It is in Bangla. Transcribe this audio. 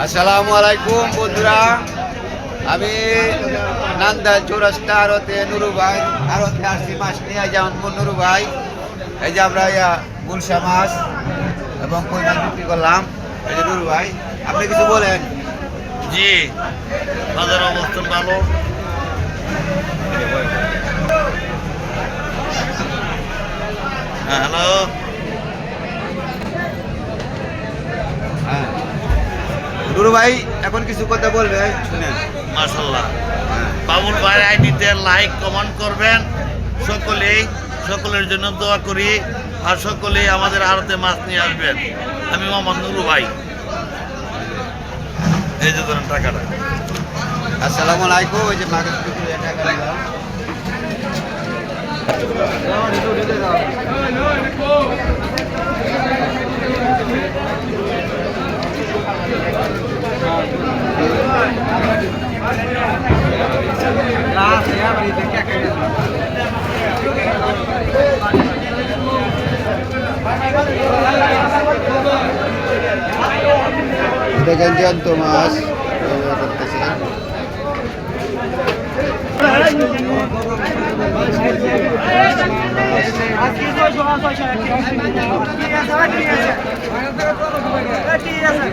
আসসালামু আলাইকুম বন্ধুরা, আমি নান্দা চৌরাস্তা আরতে নুরু ভাই আরতে আসছি মাছ নিয়ে। যেমন নুরু ভাই, এই যে আমরা গুলশা মাছ এবং কই মাছ বিক্রি করলাম। এই যে নুরু ভাই, আপনি কিছু বলেন। জি, বাজার অবস্থান ভালো। হ্যালো, হ্যাঁ নুরু ভাই এখন কিছু কথা বলবে, শুনেন। মাশাল্লাহ। বাবুল ভাইয়ের আইডিতে লাইক কমেন্ট করবেন। সকলের জন্য দোয়া করি, আর সকলেই আমাদের আড়তে মাছ নিয়ে আসবেন। আমি মোহাম্মদ নুরু ভাই। এই যে ধরেন টাকাটা। আসসালামু আলাইকুম। ওই যে মাছ টাকা দিলাম। দেখেন জ্যান্ত মাছ করতেছে। ঠিক আছে